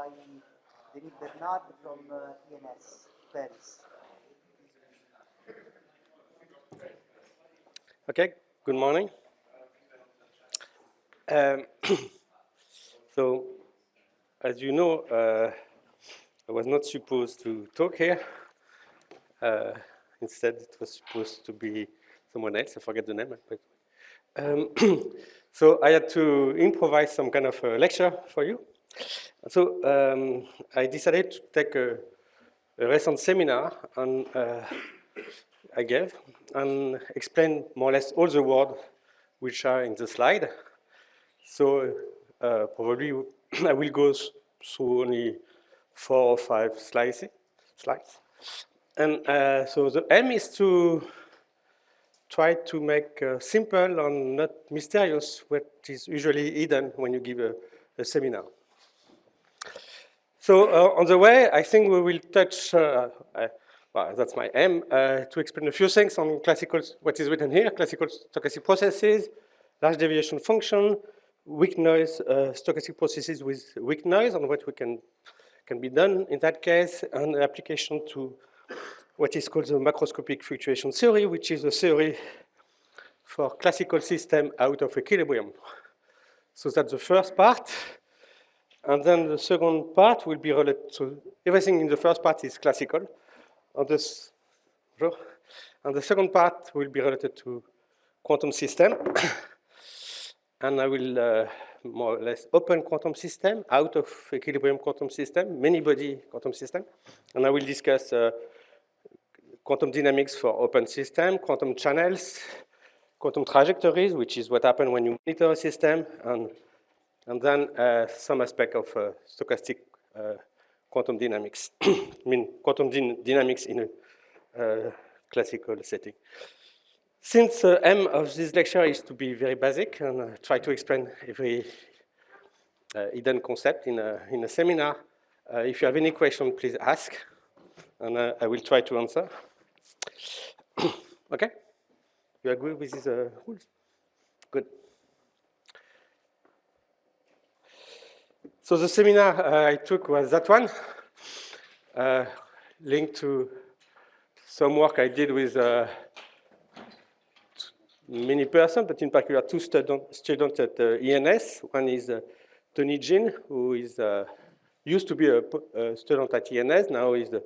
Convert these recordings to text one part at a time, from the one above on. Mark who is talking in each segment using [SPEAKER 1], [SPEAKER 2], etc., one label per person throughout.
[SPEAKER 1] by Denis Bernard from ENS, Paris.
[SPEAKER 2] Okay, good morning. So, as you know, I was not supposed to talk here. Instead, it was supposed to be someone else. I forget the name. So I had to improvise some kind of lecture for you. So I decided to take a recent seminar I gave and explain more or less all the words which are in the slide. So probably I will go through only 4 or 5 slides. And so the aim is to try to make simple and not mysterious what is usually hidden when you give a seminar. So on the way, I think we will touch, well, that's my aim, to explain a few things on classical, what is written here, classical stochastic processes, large deviation function, weak noise, stochastic processes with weak noise, and what we can be done in that case, and application to what is called the macroscopic fluctuation theory, which is a theory for classical system out of equilibrium. So that's the first part. And then the second part will be related to, everything in the first part is classical. And the second part will be related to quantum system. And I will more or less open quantum system, out of equilibrium quantum system, many-body quantum system. And I will discuss quantum dynamics for open system, quantum channels, quantum trajectories, which is what happens when you monitor a system, and then some aspect of stochastic quantum dynamics. I mean, quantum dynamics in a classical setting. Since the aim of this lecture is to be very basic and try to explain every hidden concept in a seminar, if you have any question, please ask, and I will try to answer. Okay? You agree with these rules? Good. So the seminar I took was that one, linked to some work I did with many persons, but in particular 2 students at ENS. One is Tony Jean, who is used to be a student at ENS, now he's a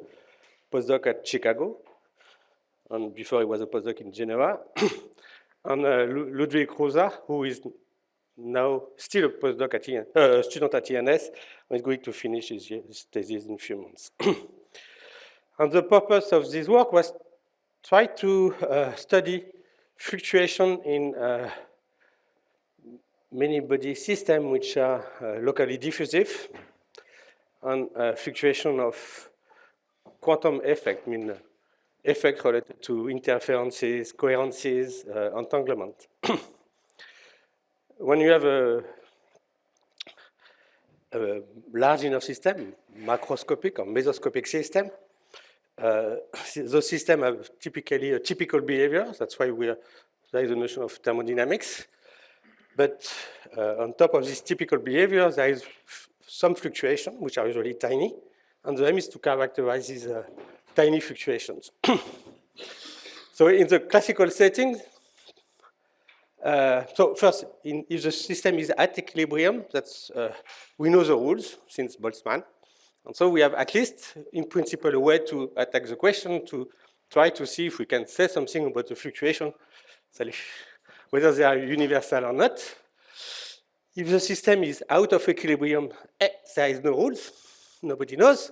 [SPEAKER 2] postdoc at Chicago, and before he was a postdoc in Geneva. And Ludwig Rosa, who is now still a postdoc at student at ENS, and is going to finish his thesis in a few months. And the purpose of this work was try to study fluctuation in many-body systems which are locally diffusive, and fluctuation of quantum effect, I mean effect related to interferences, coherences, entanglement. When you have a large enough system, macroscopic or mesoscopic system, those systems have typically a typical behavior. That's why there is a notion of thermodynamics. But on top of this typical behavior, there is some fluctuation, which are usually tiny. And the aim is to characterize these tiny fluctuations. So in the classical setting, so first, if the system is at equilibrium, that's we know the rules since Boltzmann. And so we have at least, in principle, a way to attack the question, to try to see if we can say something about the fluctuation, whether they are universal or not. If the system is out of equilibrium, there is no rules. Nobody knows,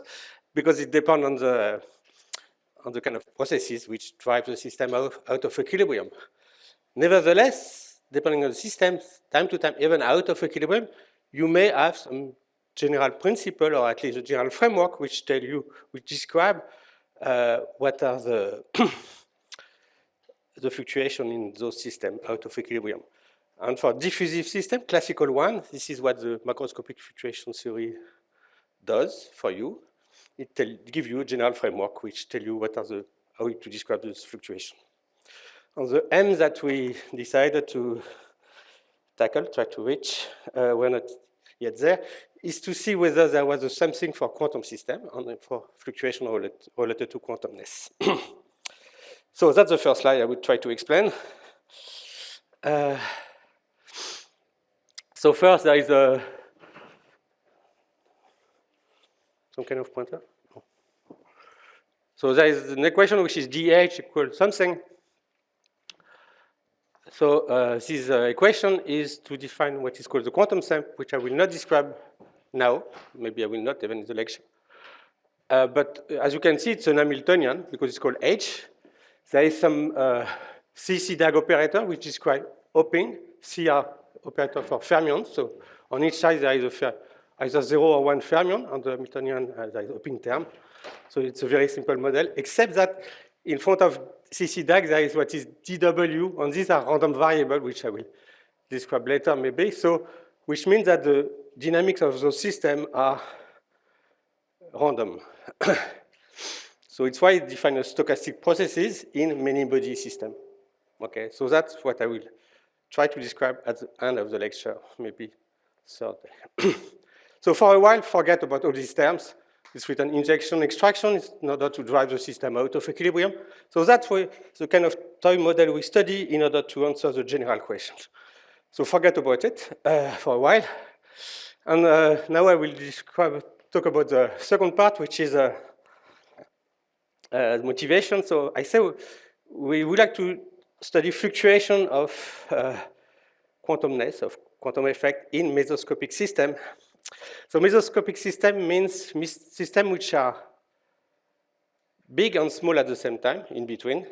[SPEAKER 2] because it depends on the kind of processes which drive the system out of equilibrium. Nevertheless, depending on the system, time to time, even out of equilibrium, you may have some general principle, or at least a general framework, which describe what are the the fluctuation in those systems out of equilibrium. And for diffusive system, classical one, this is what the macroscopic fluctuation theory does for you. It gives you a general framework which tell you what are how to describe this fluctuation. And the aims that we decided to tackle, try to reach, were not yet there, is to see whether there was the same thing for quantum system and for fluctuation related to quantumness. So that's the first slide I would try to explain. So first there is some kind of pointer. So there is an equation which is dH equals something. So this equation is to define what is called the quantum sum, which I will not describe now. Maybe I will not even in the lecture. But as you can see, it's an Hamiltonian because it's called H. There is some CC-DAG operator which describes hopping, CR operator for fermions. So on each side there is either 0 or 1 fermion. On the Hamiltonian there is hopping term. So it's a very simple model, except that in front of CC-DAG there is what is DW, and these are random variables, which I will describe later maybe. So which means that the dynamics of those systems are random. So it's why it defines stochastic processes in many-body system. Okay, so that's what I will try to describe at the end of the lecture, maybe third day. So for a while, forget about all these terms. It's written injection extraction in order to drive the system out of equilibrium. So that's the kind of toy model we study in order to answer the general questions. So forget about it for a while. And now I will talk about the second part, which is motivation. So I say we would like to study fluctuation of quantumness, of quantum effect in mesoscopic system. So mesoscopic system means systems which are big and small at the same time, in between.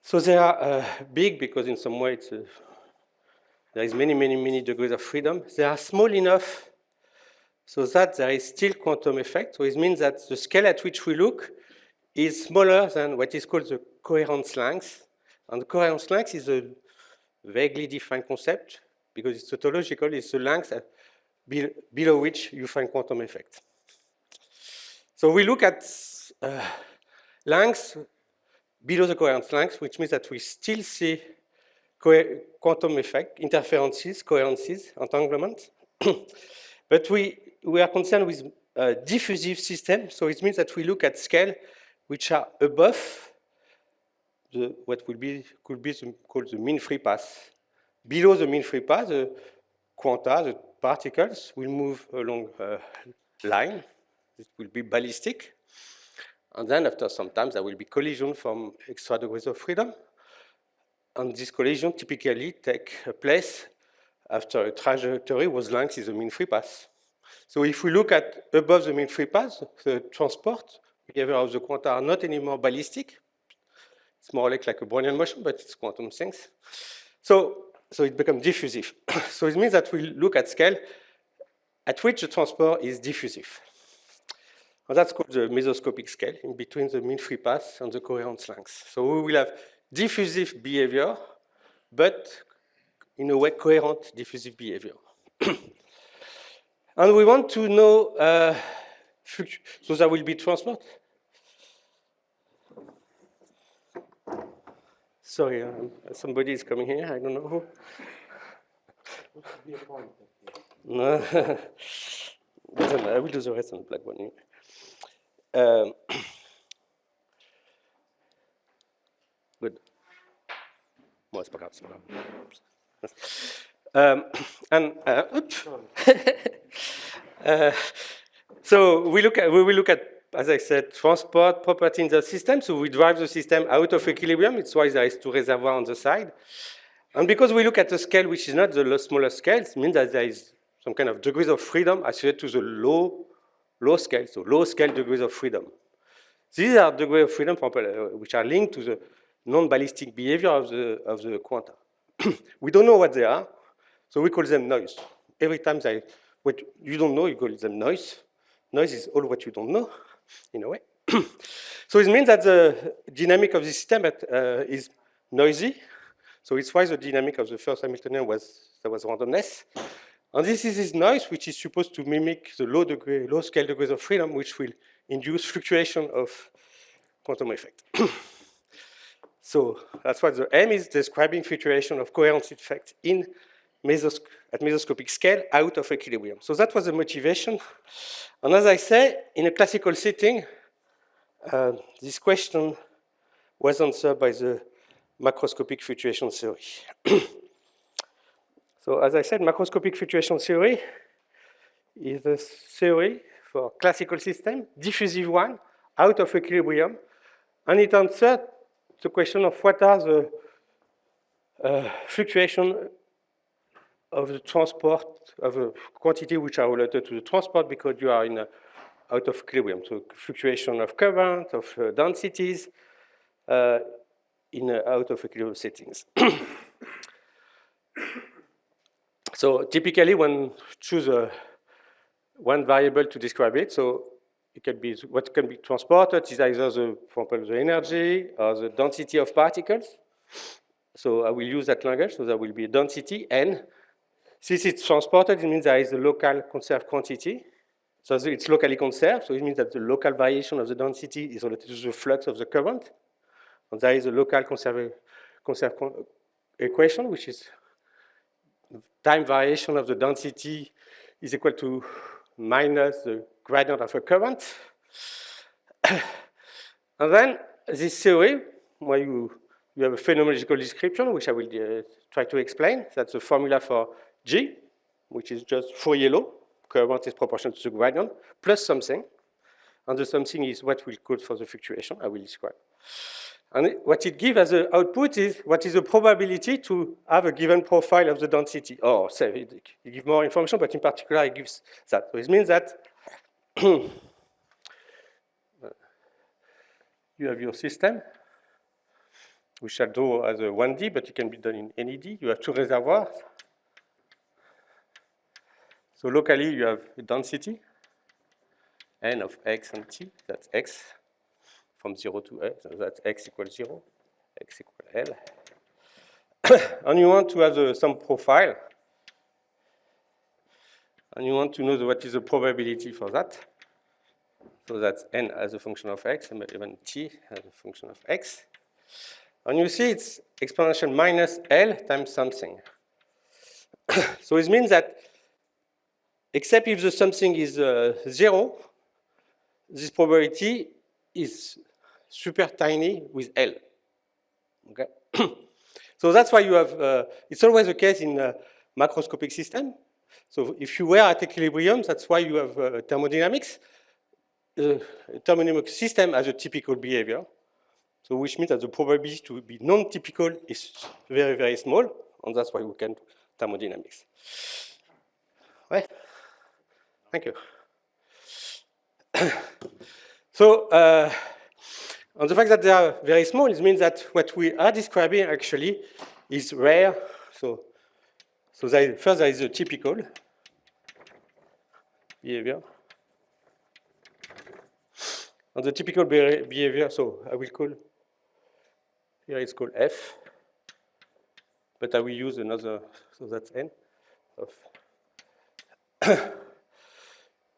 [SPEAKER 2] So they are big because in some way there is many degrees of freedom. They are small enough so that there is still quantum effect. So it means that the scale at which we look is smaller than what is called the coherence length. And the coherence length is a vaguely defined concept because it's tautological. It's the length below which you find quantum effect. So we look at lengths below the coherence length, which means that we still see quantum effect, interferences, coherences, entanglements. But we are concerned with diffusive systems, so it means that we look at scale which are above what could be called the mean free path. Below the mean free path, the quanta, the particles will move along a line. It will be ballistic. And then after some time, there will be collision from extra degrees of freedom. And this collision typically take place after a trajectory whose length is the mean free path. So if we look at above the mean free path, the transport behavior of the quanta are not anymore ballistic. It's more like a Brownian motion, but it's quantum things. So it becomes diffusive. So it means that we look at scale at which the transport is diffusive. And that's called the mesoscopic scale, in between the mean free path and the coherence length. So we will have diffusive behavior, but in a way coherent diffusive behavior. And we want to know, so there will be transport. Sorry, somebody is coming here, I don't know who. No, doesn't matter, I will do the rest on the black one. Good. Bon, c'est pas grave, c'est pas grave. So we will look at, as I said, transport property in the system. So we drive the system out of equilibrium. It's why there is two reservoirs on the side. And because we look at the scale, which is not the smallest scale, it means that there is some kind of degrees of freedom associated to the low scale, so low scale degrees of freedom. These are degrees of freedom which are linked to the non-ballistic behavior of the quanta. We don't know what they are, so we call them noise. Every time what you don't know, you call them noise. Noise is all what you don't know, in a way. So it means that the dynamic of the system is noisy. So it's why the dynamic of the first Hamiltonian was randomness. And this is this noise which is supposed to mimic the low scale degrees of freedom, which will induce fluctuation of quantum effect. So that's what the aim is, describing fluctuation of coherence effect in at mesoscopic scale out of equilibrium. So that was the motivation. And as I say, in a classical setting, this question was answered by the macroscopic fluctuation theory. So as I said, macroscopic fluctuation theory is a theory for classical system, diffusive one, out of equilibrium, and it answered the question of what are the fluctuation of the transport of a quantity which are related to the transport because you are in a, out of equilibrium. So fluctuation of current, of densities in out of equilibrium settings. So typically one choose one variable to describe it. So it can be what can be transported is either the, for example, the energy or the density of particles. So I will use that language. So there will be a density n. Since it's transported, it means there is a local conserved quantity. So it's locally conserved. So it means that the local variation of the density is related to the flux of the current. And there is a local conserved equation, which is time variation of the density is equal to minus the gradient of a current. And then this theory, where you have a phenomenological description, which I will try to explain. That's the formula for G, which is just Fourier law. Current is proportional to the gradient, plus something. And the something is what we'll code for the fluctuation, I will describe. And what it gives as an output is what is the probability to have a given profile of the density. Or say, it gives more information, but in particular, it gives that. So it means that you have your system, which shall draw as a 1D, but it can be done in any D. You have two reservoirs. So locally, you have a density, n of x and t, that's x, from 0 to a, so that's x equals 0, x equals L. And you want to have some profile, and you want to know what is the probability for that. So that's n as a function of x, and even t as a function of x. And you see it's exponential minus L times something. So it means that except if the something is 0, this probability is super tiny with L. Okay? So that's why you have, it's always the case in a macroscopic system. So if you were at equilibrium, that's why you have thermodynamics. Thermodynamic system has a typical behavior. So which means that the probability to be non-typical is very, very small. And that's why we can do thermodynamics. Right? Thank you. So, and the fact that they are very small, it means that what we are describing actually is rare. So first there is a typical behavior. And the typical behavior, so I will call, here it's called F, but I will use another, so that's N of.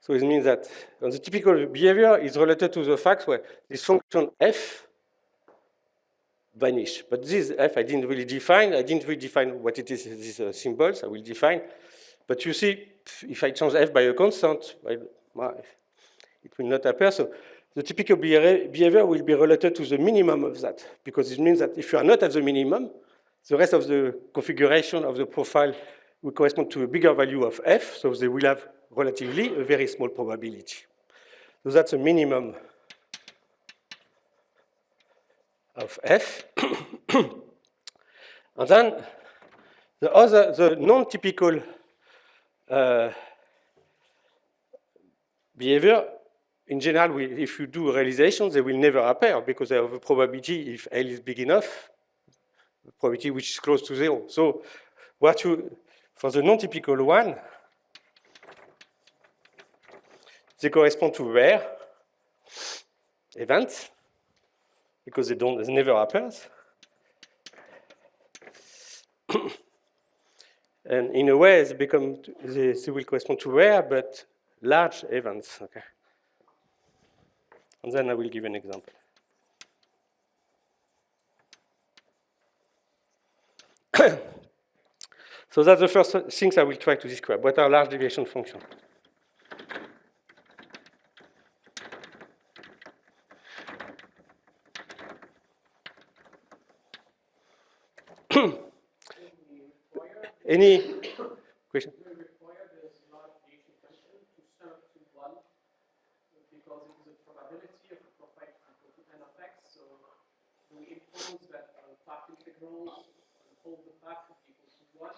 [SPEAKER 2] So it means that the typical behavior is related to the fact where this function f vanish. But this f I didn't really define. I didn't really define what it is, these symbols. I will define. But you see, if I change f by a constant, it will not appear. So the typical behavior will be related to the minimum of that, because it means that if you are not at the minimum, the rest of the configuration of the profile will correspond to a bigger value of f, so they will have relatively a very small probability. So that's a minimum of f. And then the non-typical behavior, in general, if you do realizations, they will never appear because they have a probability, if L is big enough, a probability which is close to 0. So for the non-typical one, they correspond to rare events because they never happens. And in a way, they will correspond to rare but large events. Okay. And then I will give an example. So that's the first things I will try to describe. What are large deviation functions? Any question?
[SPEAKER 3] Do we require this large deviation function to sum to 1 because it is a probability of a profile equal to n of x? So do we impose that path integrals hold the path equal to 1?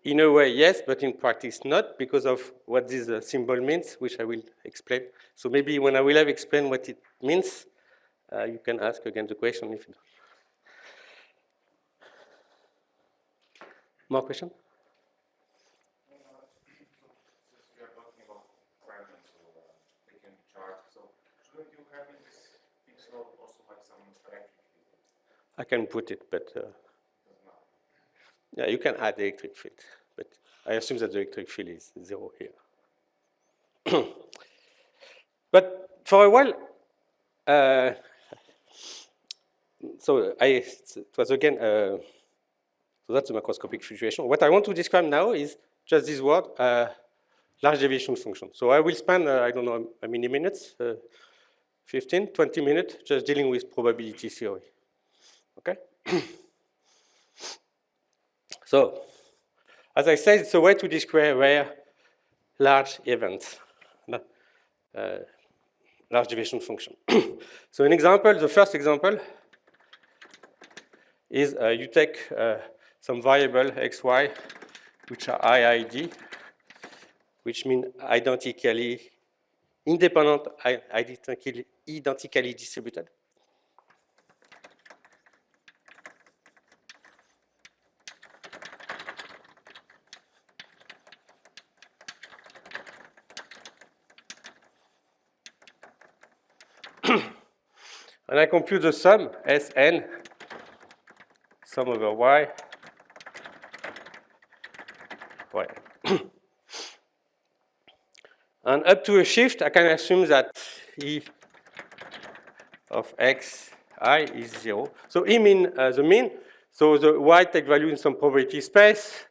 [SPEAKER 2] In a way, yes, but in practice not, because of what this symbol means, which I will explain. So maybe when I will have explained what it means, you can ask again the question if you don't. More question?
[SPEAKER 4] So since we are talking about fragments or they can be charged, so shouldn't you have in this pixel also like some electric field?
[SPEAKER 2] I can put it, but yeah, you can add electric field, but I assume that the electric field is 0 here. But for a while, it was again, so that's the macroscopic filtration. What I want to describe now is just this word, large deviation function. So I will spend, I don't know how many minutes, 15, 20 minutes, just dealing with probability theory. Okay? So, as I said, it's a way to describe rare large events, large deviation function. So an example, the first example is you take some variable xy, which are IID, which mean identically independent, identically distributed. And I compute the sum, Sn, sum over y, and up to a shift, I can assume that E of xi is 0. So E mean the mean. So the y take value in some probability space.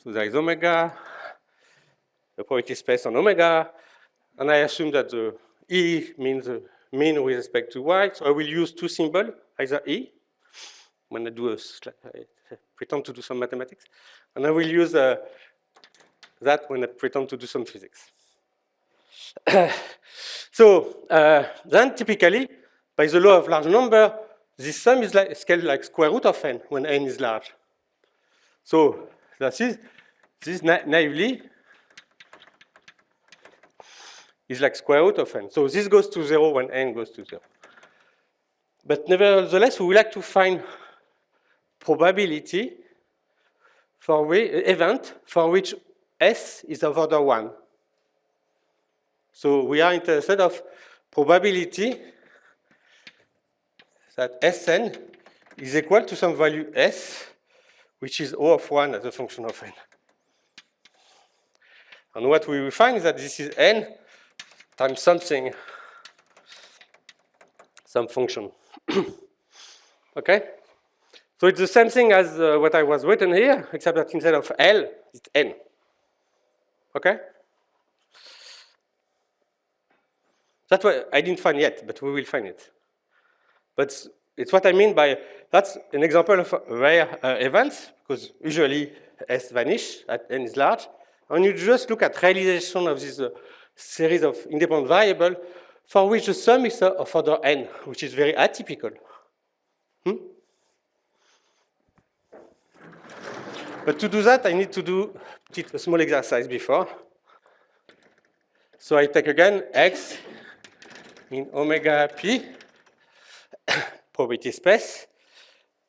[SPEAKER 2] So there is omega, the probability space on omega, and I assume that the E means the mean with respect to y. So I will use two symbols, either E, when I do I pretend to do some mathematics, and I will use that when I pretend to do some physics. So then typically, by the law of large number, this sum is like scaled like square root of n when n is large. So that is, this naively is like square root of n. So this goes to 0 when n goes to 0. But nevertheless, we would like to find probability for event for which S is of order 1. So we are interested of probability that Sn is equal to some value S, which is O of 1 as a function of n. And what we will find is that this is n times something, some function. Okay? So it's the same thing as what I was written here, except that instead of L, it's n. Okay? That's what I didn't find yet, but we will find it. But it's what I mean by, that's an example of rare events, because usually S vanish at n is large. And you just look at realization of this series of independent variables for which the sum is of order n, which is very atypical. But to do that, I need to do a small exercise before. So I take again x in omega p, probability space,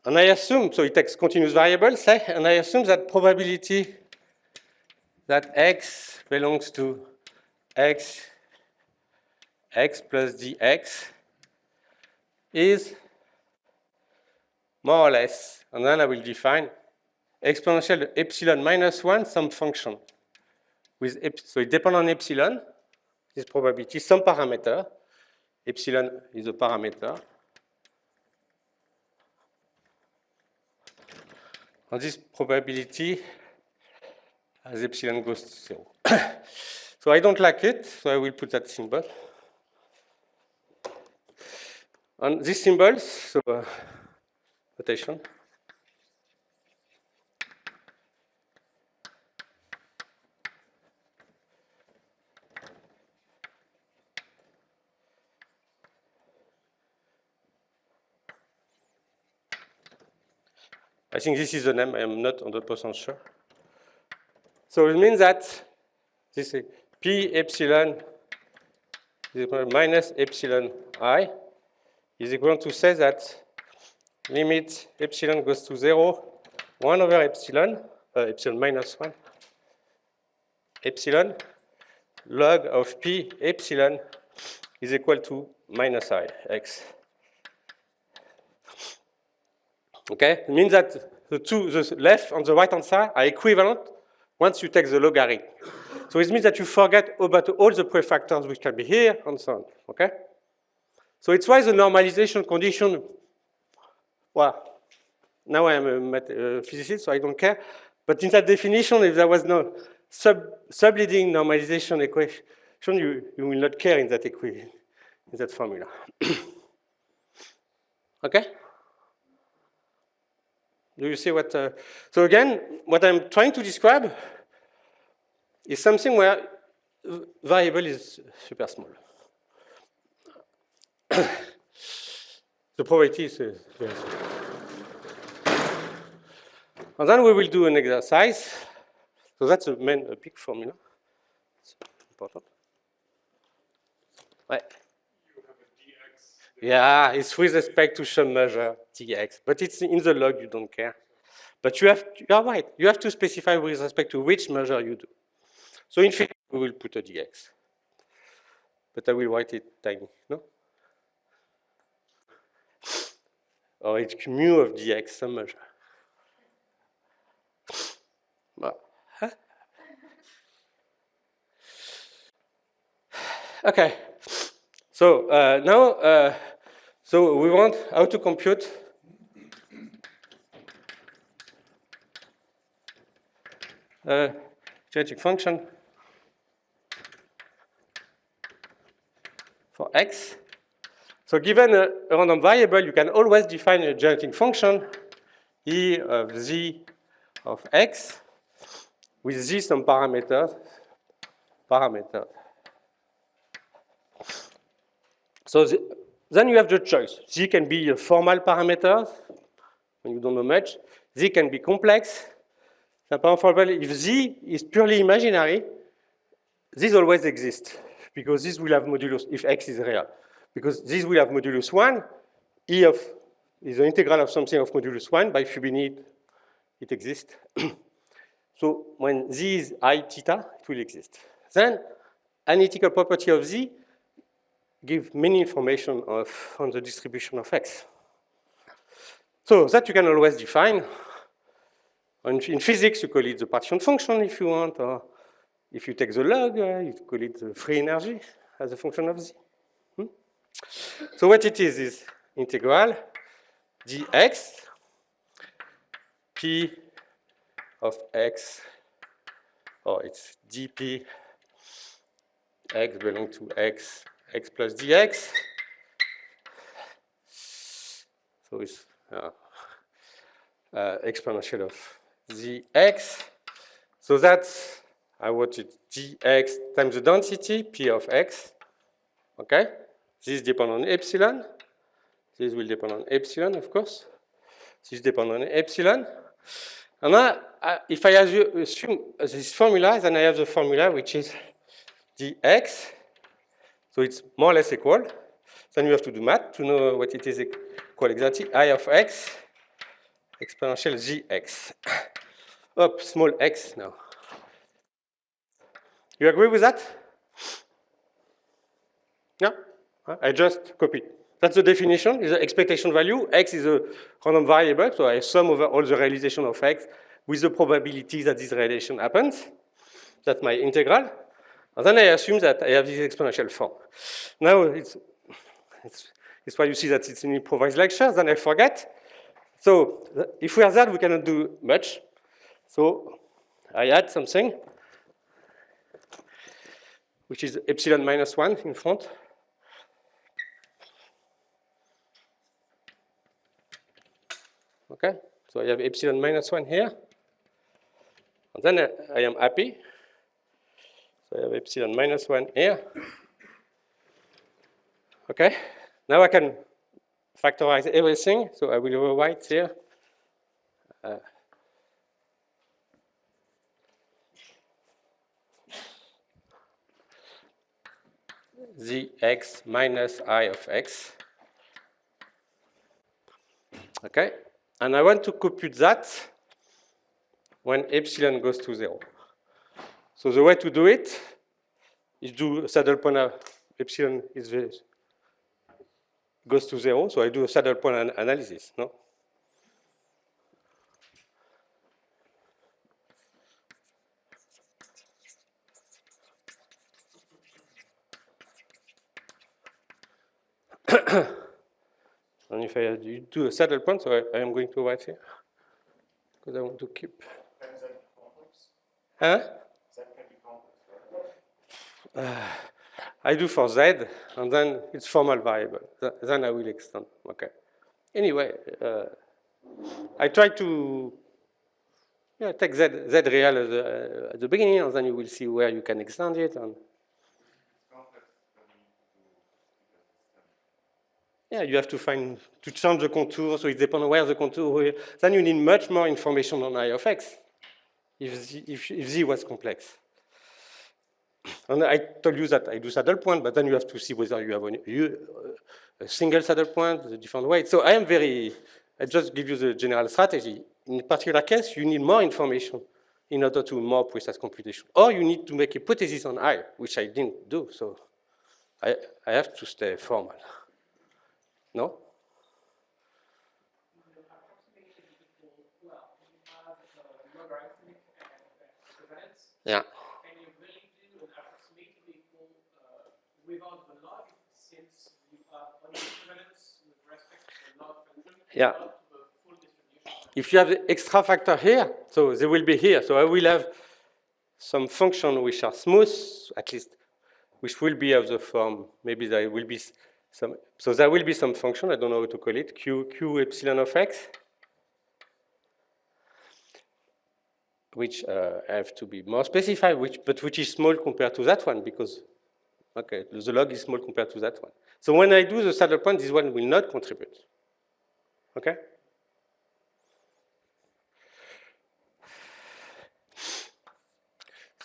[SPEAKER 2] and I assume, so it takes continuous variables, and I assume that probability that x belongs to x plus dx is more or less, and then I will define exponential epsilon minus 1 some function with so it depends on epsilon, this probability, some parameter. Epsilon is a parameter. on this probability as epsilon goes to 0. So I don't like it, so I will put that symbol. And these symbols, so notation. I think this is the name, I am not 100% sure. So it means that this is P epsilon is equal to minus epsilon I is equal to say that limit epsilon goes to 0, 1 over epsilon, epsilon minus 1, epsilon log of P epsilon is equal to minus I, x. Okay, it means that the left and the right hand side are equivalent once you take the logarithm. So it means that you forget about all the prefactors which can be here and so on. Okay? So it's why the normalization condition, well, now I am a physicist, so I don't care. But in that definition, if there was no subleading normalization equation, you will not care in that equation, in that formula. Okay? Do you see what? So again, what I'm trying to describe is something where variable is super small. The probability is very small. And then we will do an exercise. So that's a big formula. It's important. Right. Yeah, it's with respect to some measure, dx, but it's in the log, you don't care. But you are right, you have to specify with respect to which measure you do. So in fact, we will put a dx. But I will write it tiny, no? Or it's mu of dx, some measure. Well, huh? Okay. So now, so we want how to compute geometric function for x. So given a random variable, you can always define a geometric function E of z of x with z some parameters. So then you have the choice. Z can be formal parameters, when you don't know much. Z can be complex. For example, if Z is purely imaginary, this always exists, because this will have modulus, if X is real. Because this will have modulus 1, E of is the integral of something of modulus 1, by Fubini it exists. So when Z is I theta, it will exist. Then analytical property of Z give many information on the distribution of X. So that you can always define. In physics, you call it the partition function if you want, or if you take the log, you call it the free energy as a function of Z. So what it is integral dx p of x, or it's dp x belong to x plus dx. So it's exponential of zx. So that's, I want it dx times the density, p of x. Okay? This depends on epsilon. This will depend on epsilon, of course. This depends on epsilon. And now, if I assume this formula, then I have the formula which is dx. So it's more or less equal. Then you have to do math to know what it is equal exactly. I of x exponential gx. Up, small x now. You agree with that? Yeah? I just copied. That's the definition, is the expectation value. X is a random variable, so I sum over all the realization of x with the probability that this relation happens. That's my integral. And then I assume that I have this exponential form. Now, it's why you see that it's an improvised lecture. Then I forget. So if we are that, we cannot do much. So I add something, which is epsilon minus 1 in front. Okay, so I have epsilon minus 1 here. And then I am happy. So I have epsilon minus 1 here. Okay, now I can factorize everything. So I will write here. Zx minus I of x. Okay, and I want to compute that when epsilon goes to 0. So the way to do it is do a saddle point of epsilon goes to 0. So I do a saddle point analysis, no? And if I do a saddle point, so I am going to write here, because I want to keep.
[SPEAKER 4] And is that complex?
[SPEAKER 2] Huh?
[SPEAKER 4] That can be complex, right?
[SPEAKER 2] I do for z, and then it's formal variable. Then I will extend. Okay. Anyway, I try to take z real at the beginning, and then you will see where you can extend it. And yeah, you have to change the contour, so it depends on where the contour. Then you need much more information on I of x if z was complex. And I told you that I do saddle point, but then you have to see whether you have a single saddle point, the different weights. So I just give you the general strategy. In a particular case, you need more information in order to more precise computation. Or you need to make hypothesis on I, which I didn't do, so I have to stay formal. No? Yeah.
[SPEAKER 3] Can you really do an approximative equal without the log, since you have only equivalence with respect to the log function,
[SPEAKER 2] Yeah.
[SPEAKER 3] not to the full distribution?
[SPEAKER 2] If you have the extra factor here, so they will be here. So I will have some function which are smooth, at least, which will be of the form, maybe there will be some, so there will be some function, I don't know how to call it, q epsilon of x, which have to be more specified, but which is small compared to that one, because, okay, the log is small compared to that one. So when I do the saddle point, this one will not contribute. Okay?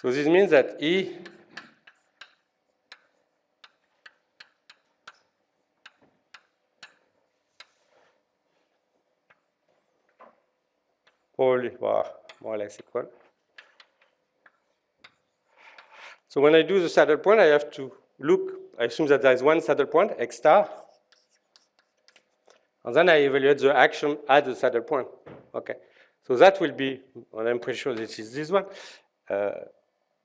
[SPEAKER 2] So this means that E probably more or less equal. So when I do the saddle point, I have to look, I assume that there is one saddle point, x star, and then I evaluate the action at the saddle point. Okay. So that will be, and I'm pretty sure this is this one,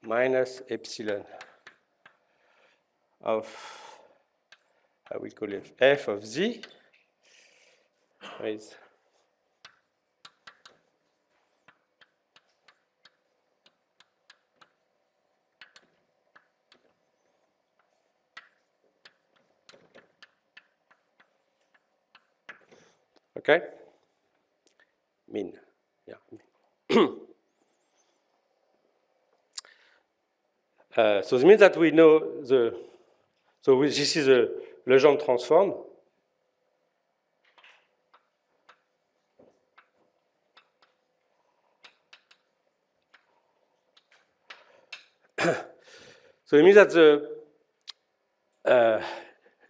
[SPEAKER 2] minus epsilon of, I will call it f of z, is okay? Mean, yeah. So it means that we know this is a Legendre transform. So it means that the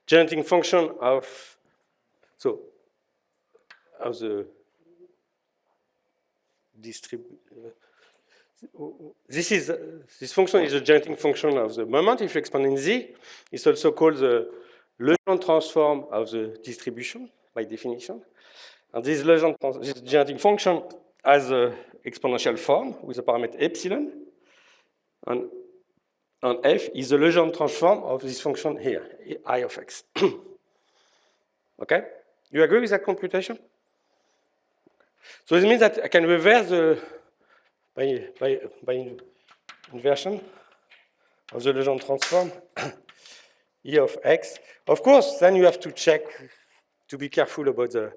[SPEAKER 2] generating function of the this function is a generating function of the moment. If you expand in Z, it's also called the Legendre transform of the distribution by definition. And this generating function has an exponential form with the parameter epsilon, and f is the Legendre transform of this function here, I of x. Okay? You agree with that computation? So this means that I can reverse the by inversion of the Legendre transform E of x. Of course, then you have to check to be careful about the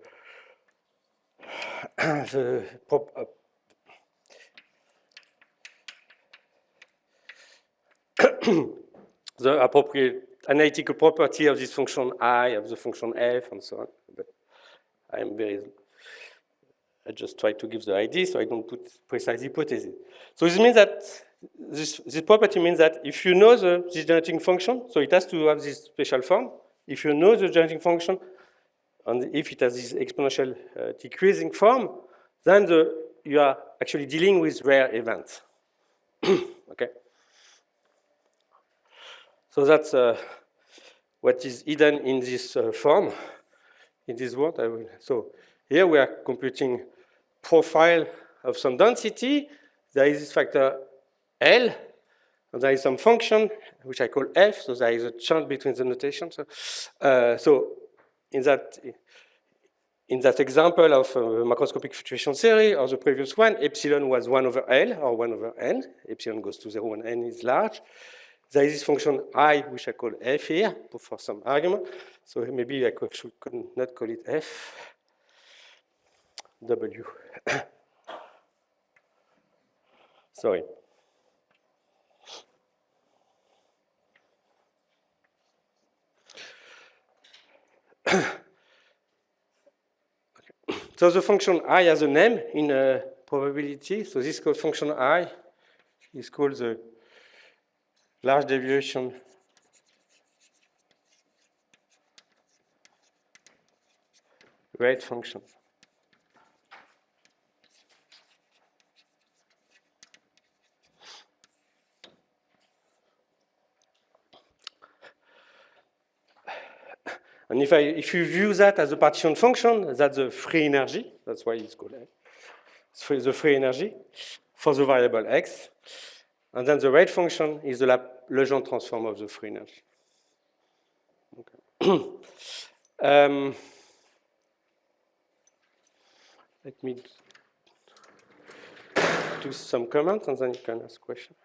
[SPEAKER 2] the appropriate analytical property of this function I, of the function f, and so on. But I just try to give the idea, so I don't put precise hypothesis. So this means that this property means that if you know this generating function, so it has to have this special form. If you know the generating function, and if it has this exponential decreasing form, then you are actually dealing with rare events. Okay. So that's what is hidden in this form, in this word. So here we are computing profile of some density. There is this factor L, and there is some function which I call f. So there is a change between the notations. So in that example of macroscopic fluctuation theory, or the previous one, epsilon was 1 over L, or 1 over n. Epsilon goes to 0 when n is large. There is this function I, which I call f here, for some argument. So maybe I could not call it f, w. Sorry. So the function I has a name in probability. So this called function I is called the large deviation rate function. And if you view that as a partition function, that's the free energy. That's why it's called the free energy for the variable x. And then the rate function is the Legendre transform of the free energy. Okay. Let me do some comments, and then you can ask questions.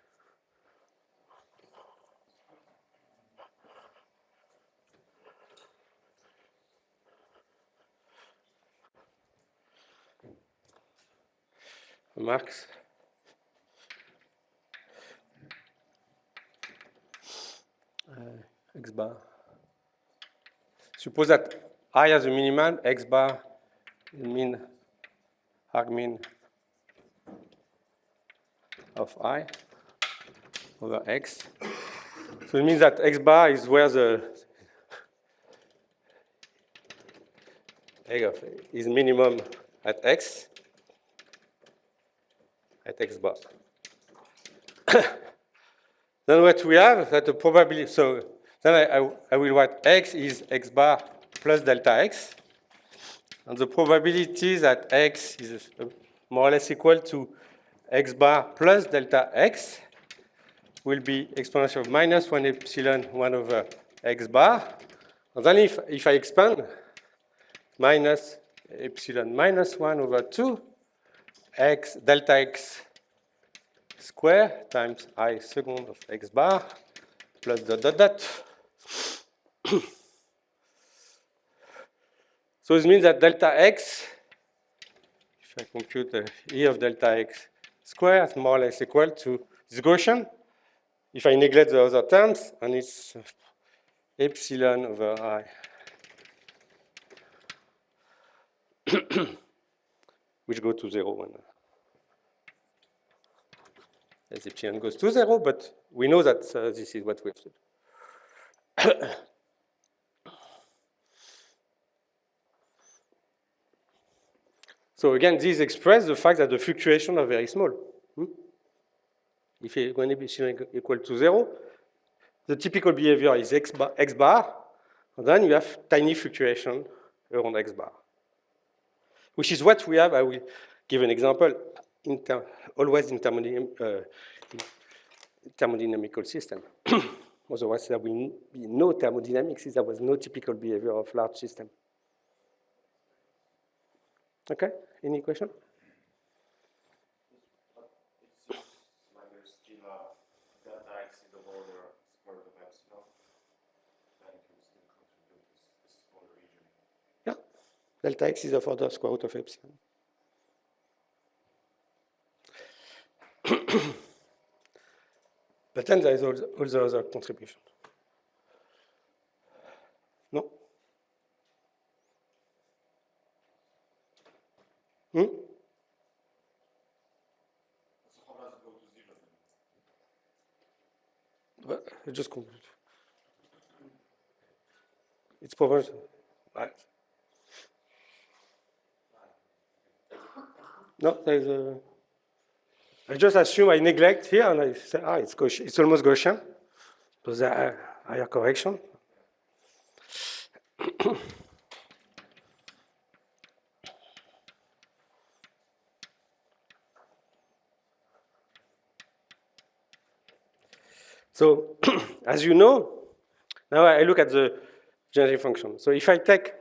[SPEAKER 2] Remarks? X bar. Suppose that I has a minimum, X bar is mean, argmin of I over X. So it means that X bar is where the is minimum at X. At X bar. Then what we have that the probability, so then I will write X is X bar plus delta X. And the probability that X is more or less equal to X bar plus delta X will be exponential of minus 1 epsilon 1 over X bar. And then if I expand, minus epsilon minus 1 over 2 x delta x square times I second of X bar plus dot dot dot. So this means that delta x, if I compute the E of delta x square, is more or less equal to this Gaussian. If I neglect the other terms, and it's epsilon over I, which go to 0 when as epsilon goes to 0, but we know that this is what we have to do. So again, this expresses the fact that the fluctuations are very small. If when epsilon equal to 0, the typical behavior is x bar, and then you have tiny fluctuation around X bar, which is what we have. I will give an example. Always in thermodynamical system. Otherwise, there will be no thermodynamics if there was no typical behavior of large system. Okay, any question?
[SPEAKER 4] But it seems like there's still a delta x in the order square root of epsilon, then it will still contribute this smaller region.
[SPEAKER 2] Yeah, delta x is of order square root of epsilon. But then there is all the other contribution. No? Hmm?
[SPEAKER 4] So how does it go to 0 then?
[SPEAKER 2] But it just it's proven. Right. No, there's a. I just assume I neglect here and I say, it's Gaussian. It's almost Gaussian. So there are higher correction. So, as you know, now I look at the generating function. So if I take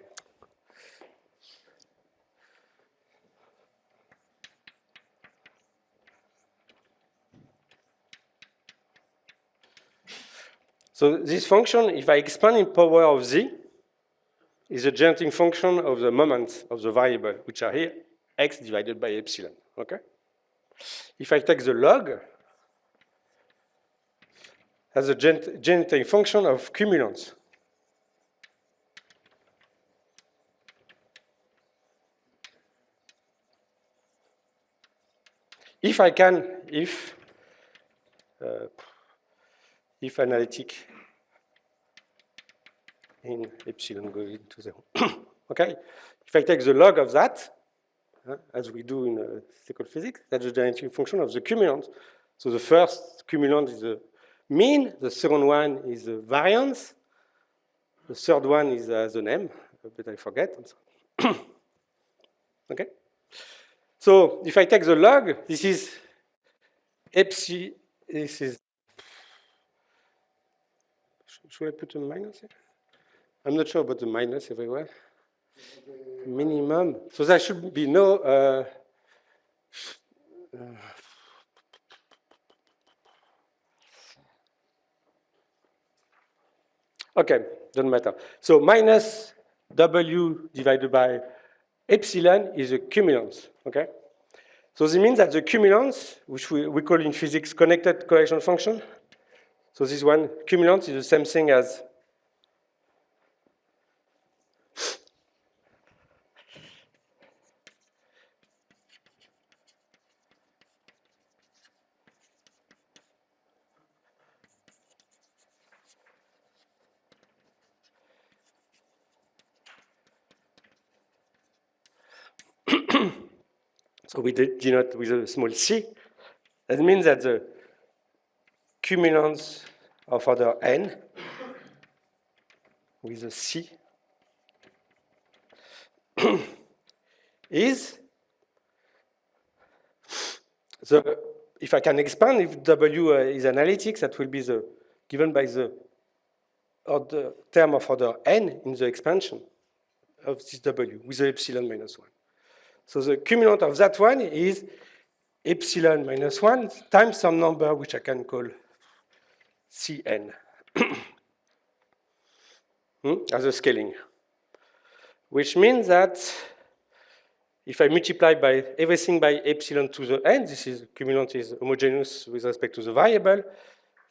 [SPEAKER 2] so this function, if I expand in power of z, is a generating function of the moments of the variable, which are here, x divided by epsilon, okay? If I take the log as a generating function of cumulants. If I can, if analytic in epsilon goes into 0. Okay? If I take the log of that, as we do in statistical physics, that's the generating function of the cumulant. So the first cumulant is the mean, the second one is the variance, the third one is the name, but I forget. Okay? So if I take the log, this is epsilon, this is, should I put a minus here? I'm not sure about the minus everywhere. Minimum. So there should be no. Okay, doesn't matter. So minus W divided by epsilon is a cumulant. Okay. So this means that the cumulants, which we call in physics connected correlation function. So this one, cumulant, is the same thing as so we denote with a small c. That means that the cumulants of order n with a c is the, if I can expand, if W is analytic, that will be the given by the order, term of order n in the expansion of this W with the epsilon minus 1. So the cumulant of that one is epsilon minus 1 times some number which I can call Cn as a scaling. Which means that if I multiply by everything by epsilon to the n, this is cumulant is homogeneous with respect to the variable,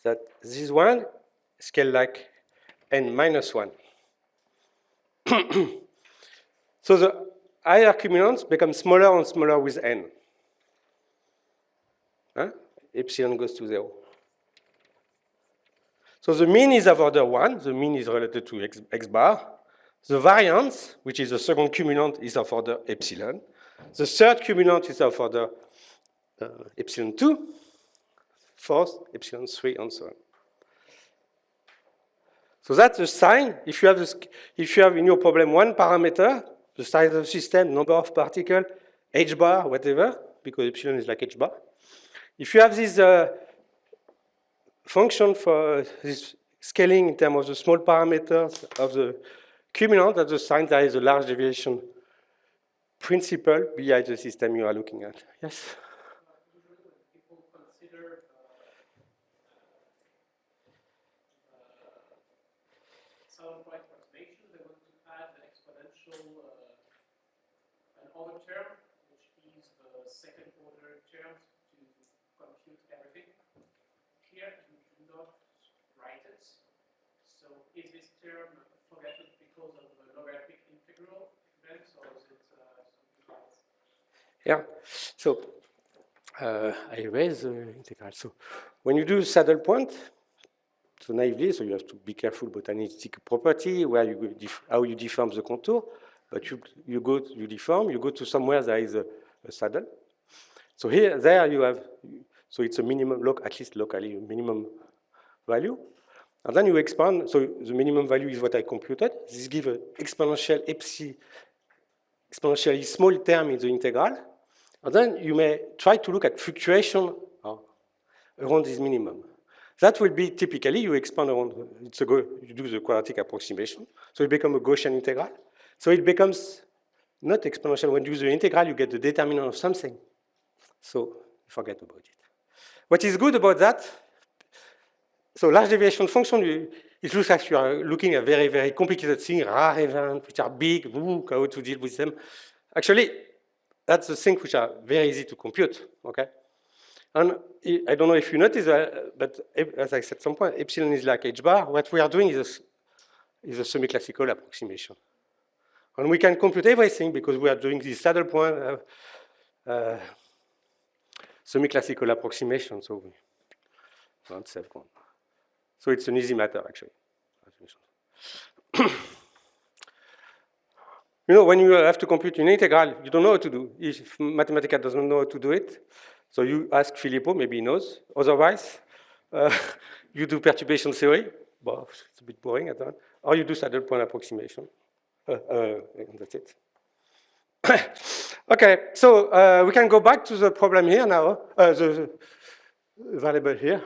[SPEAKER 2] that this one scale like n minus 1. So the higher cumulants become smaller and smaller with n. Epsilon goes to 0. So the mean is of order 1. The mean is related to x bar. The variance, which is the second cumulant, is of order epsilon. The third cumulant is of order epsilon 2. Fourth, epsilon 3, and so on. So that's the sign. If you have in your problem one parameter, the size of the system, number of particles, h bar, whatever, because epsilon is like h bar. If you have this function for this scaling in terms of the small parameters of the cumulant, that's the sign there is a large deviation principle behind the system you are looking at. Yes?
[SPEAKER 3] Usually when people consider sound point approximation, they want to add the exponential, an other term, which is the second order term to compute everything. Here you do not write it. So is this term forgotten because of the logarithmic integral event, or is it something else?
[SPEAKER 2] Yeah. So I raise the integral. So when you do saddle point, so naively, so you have to be careful about analytic property, where you go how you deform the contour, but you deform, you go to somewhere there is a saddle. So there you have, so it's a minimum, at least locally, a minimum value. And then you expand, so the minimum value is what I computed. This gives an exponentially small term in the integral. And then you may try to look at fluctuation around this minimum. That will be typically, you expand around, you do the quadratic approximation. So it becomes a Gaussian integral. So it becomes not exponential. When you do the integral, you get the determinant of something. So forget about it. What is good about that, so large deviation function, it looks like you are looking at very, very complicated things, rare events, which are big, how to deal with them. Actually, that's the things which are very easy to compute, okay? And I don't know if you notice, but as I said at some point, epsilon is like h bar. What we are doing is a semi-classical approximation. And we can compute everything because we are doing this saddle point semi-classical approximation. So we don't save one. So it's an easy matter, actually. You know, when you have to compute an integral, you don't know what to do. If Mathematica doesn't know how to do it, so you ask Filippo, maybe he knows. Otherwise, you do perturbation theory. Well, it's a bit boring at that. Or you do saddle point approximation. And that's it. Okay, so we can go back to the problem here now, the variable here.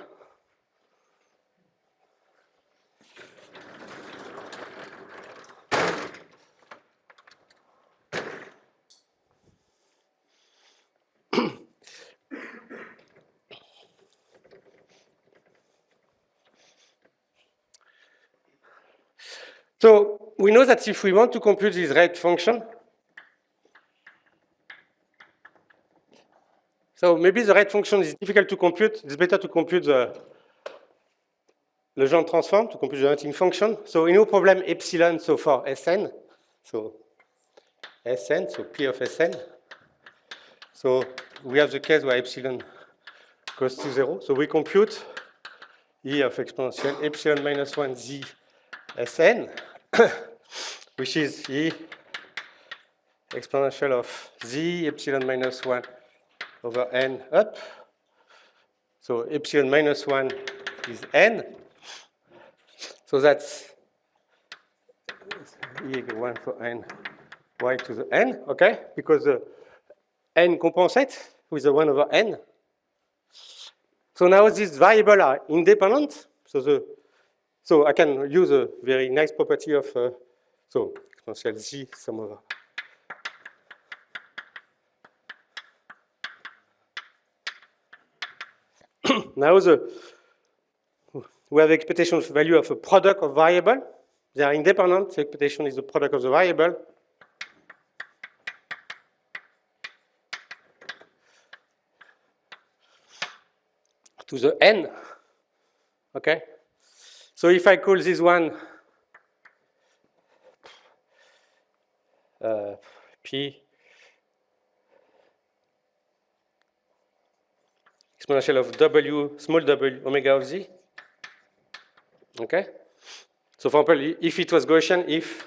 [SPEAKER 2] So we know that if we want to compute this rate function, so maybe the rate function is difficult to compute. It's better to compute the Legendre transform, to compute the rating function. So in our problem, epsilon, so for Sn, so Sn, so P of Sn. So we have the case where epsilon goes to 0. So we compute E of exponential epsilon minus 1 z Sn, which is E exponential of z epsilon minus 1 over n up. So epsilon minus 1 is n. So that's E equal 1 for n y to the n, okay? Because the n compensates with the 1 over n. So now these variables are independent. So I can use a very nice property of, so exponential z sum over. Now we have expectation value of a product of variable. They are independent. The expectation is the product of the variable. To the n, okay? So if I call this one P exponential of w, small w, omega of z, okay? So for example, if it was Gaussian, if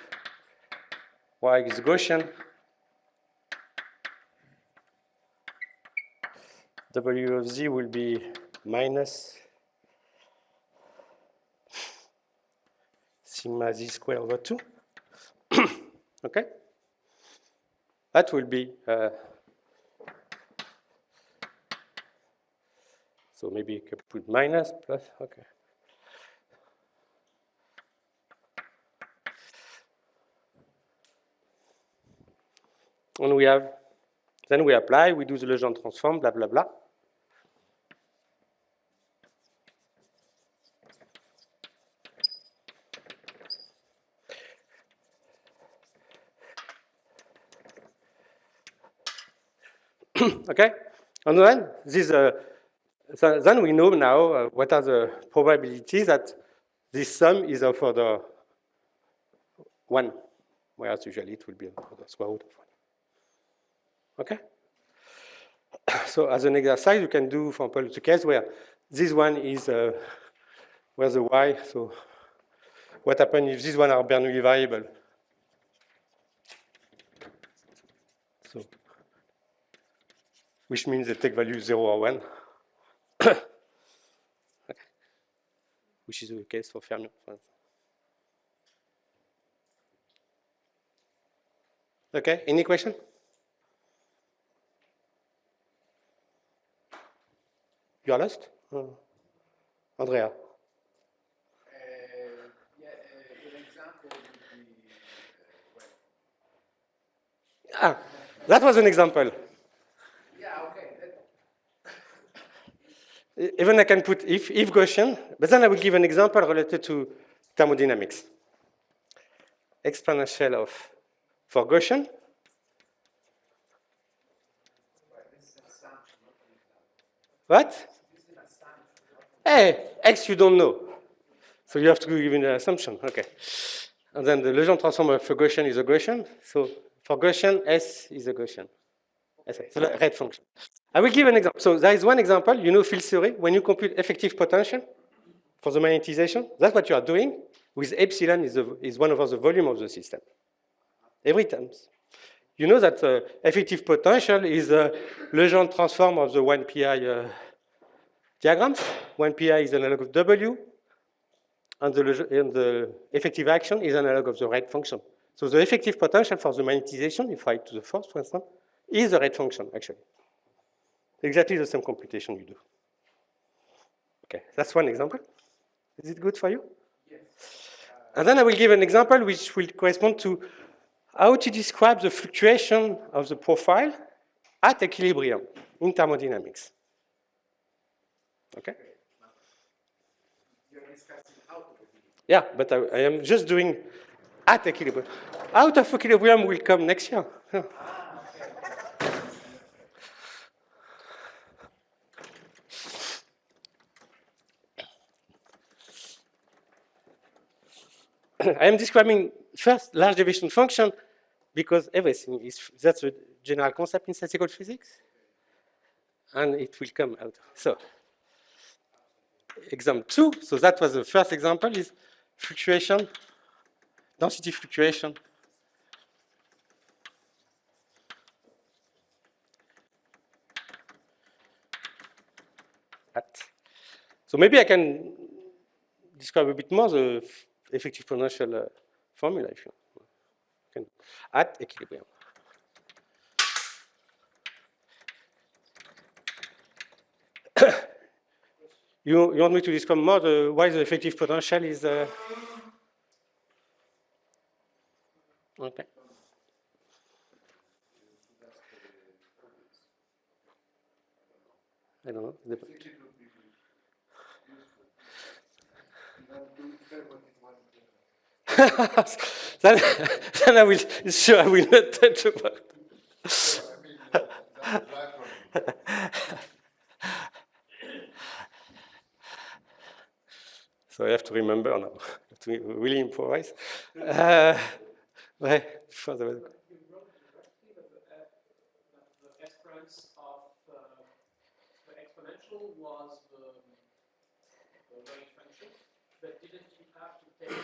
[SPEAKER 2] y is Gaussian, w of z will be minus sigma z squared over 2. Okay? That will be, so maybe you could put minus, plus, okay. And then we apply, we do the Legendre transform, blah, blah, blah. Okay? And then, then we know now what are the probabilities that this sum is of order 1, whereas usually it will be of the square root of 1. Okay? So as an exercise, you can do, for example, the case where this one is where the y, so what happens if these one are Bernoulli variable? So, which means they take value 0 or 1. Okay. Which is the case for Fermion, for instance. Okay, any question? You are lost? Andrea?
[SPEAKER 5] An example would be,
[SPEAKER 2] Ah, that was an example.
[SPEAKER 5] yeah, okay.
[SPEAKER 2] Even I can put if Gaussian, but then I will give an example related to thermodynamics. Exponential of, for Gaussian. What? Hey, X you don't know. So you have to give an assumption, okay. And then the Legendre transform of a Gaussian is a Gaussian. So for Gaussian, S is a Gaussian. So the red function. I will give an example. So there is one example, you know field theory, when you compute effective potential for the magnetization, that's what you are doing with epsilon is 1 over the volume of the system. Every time. You know that effective potential is a Legendre transform of the 1pi diagrams. 1pi is analog of W, and the effective action is analog of the rate function. So the effective potential for the magnetization, if I to the force, for instance, is the rate function, actually. Exactly the same computation you do. Okay, that's one example. Is it good for you?
[SPEAKER 5] Yes.
[SPEAKER 2] And then I will give an example which will correspond to how to describe the fluctuation of the profile at equilibrium in thermodynamics. Okay?
[SPEAKER 5] You're discussing out of it.
[SPEAKER 2] Yeah, but I am just doing at equilibrium. Out of equilibrium will come next year. I am describing first large deviation function because everything is, that's a general concept in statistical physics. And it will come out. So, example 2, so that was the first example, is fluctuation, density fluctuation. So maybe I can describe a bit more the effective potential formula if you can. At equilibrium. You want me to describe more why the effective potential is okay. I don't know. then I will sure I will not touch about. So I have to remember now. I have to really improvise. Ouais, further.
[SPEAKER 3] You wrote directly that the exponents of the exponential was the rate function, but didn't you have to take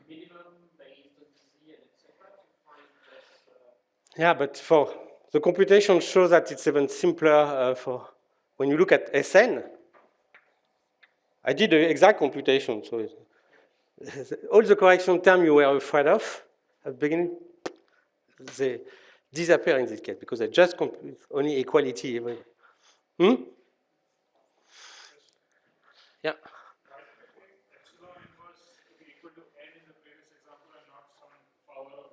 [SPEAKER 3] minimum based on z and etc. to find this?
[SPEAKER 2] Yeah, but for the computation shows that it's even simpler for when you look at Sn. I did the exact computation, so all the correction terms you were afraid of at the beginning, they disappear in this case because I just compute only equality. Hmm? Yeah.
[SPEAKER 6] Epsilon inverse to be equal to n in the previous example and not some power of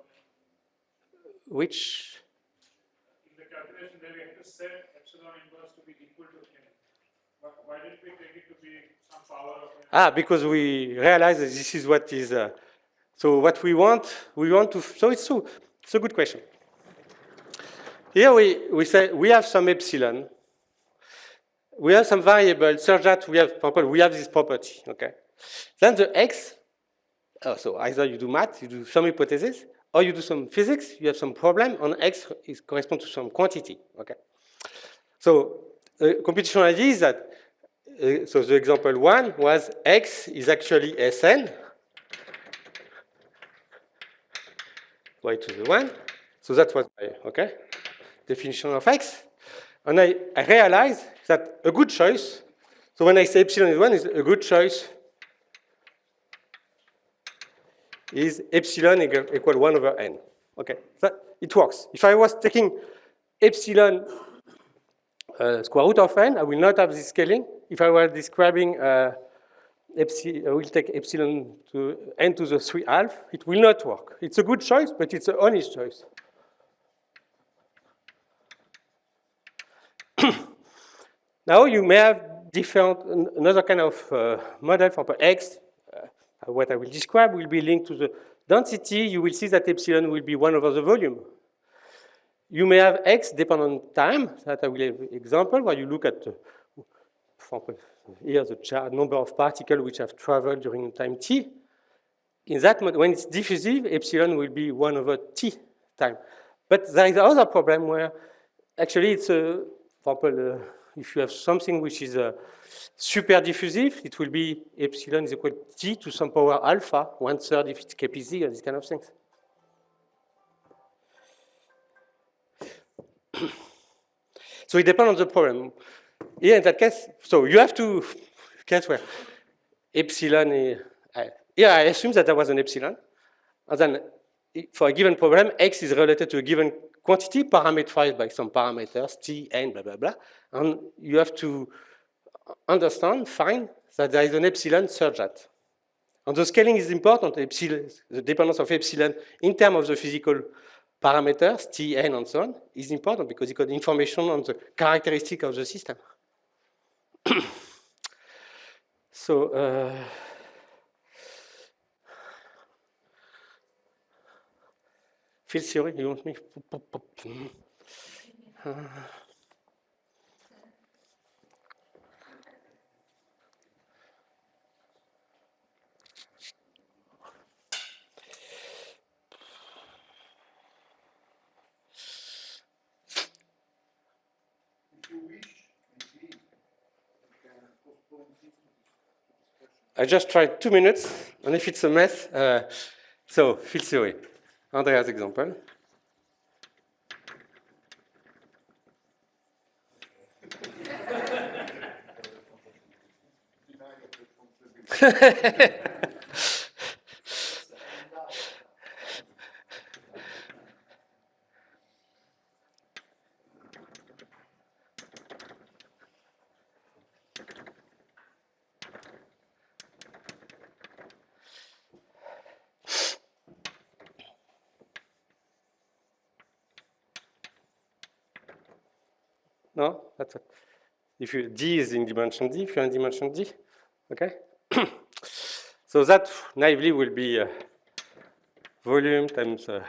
[SPEAKER 6] n.
[SPEAKER 2] Which?
[SPEAKER 6] calculation there we have to set epsilon inverse to be equal to n. Why didn't we take it to be some power of n?
[SPEAKER 2] Because we realize that this is what is. So what we want to. So it's a good question. Here we say we have some epsilon. We have some variable such that we have, for example, we have this property. Okay. Then the x. So either you do math, you do some hypothesis, or you do some physics. You have some problem, and x corresponds to some quantity. Okay. So the computational idea is that. So the example 1 was x is actually Sn, y to the 1. So that was my definition of x. And I realized that a good choice, so when I say epsilon is 1, is a good choice is epsilon equal 1 over n. Okay, so it works. If I was taking epsilon square root of n, I will not have this scaling. If I were describing I will take epsilon to n to the 3/2, it will not work. It's a good choice, but it's an honest choice. Now you may have another kind of model for x. What I will describe will be linked to the density. You will see that epsilon will be 1 over the volume. You may have x dependent on time. That I will have an example where you look at, for example, here the number of particles which have traveled during time t. In that mode, when it's diffusive, epsilon will be 1 over t time. But there is another problem where actually it's for example, if you have something which is super diffusive, it will be epsilon is equal to t to some power alpha, 1/3 if it's kpz, or these kind of things. So it depends on the problem. Here in that case, so you have to guess where epsilon is. Here I assume that there was an epsilon. And then for a given problem, x is related to a given quantity parameterized by some parameters, t, n, blah, blah, blah. And you have to find that there is an epsilon such that. And the scaling is important, epsilon, the dependence of epsilon in terms of the physical parameters, t, n, and so on, is important because it got information on the characteristic of the system. So, field theory, you want me? I just tried 2 minutes, and if it's a mess, so field theory. Andrea's example. No, that's it. If you D is in dimension D, if you're in dimension D, okay. So that naively will be volume times. No,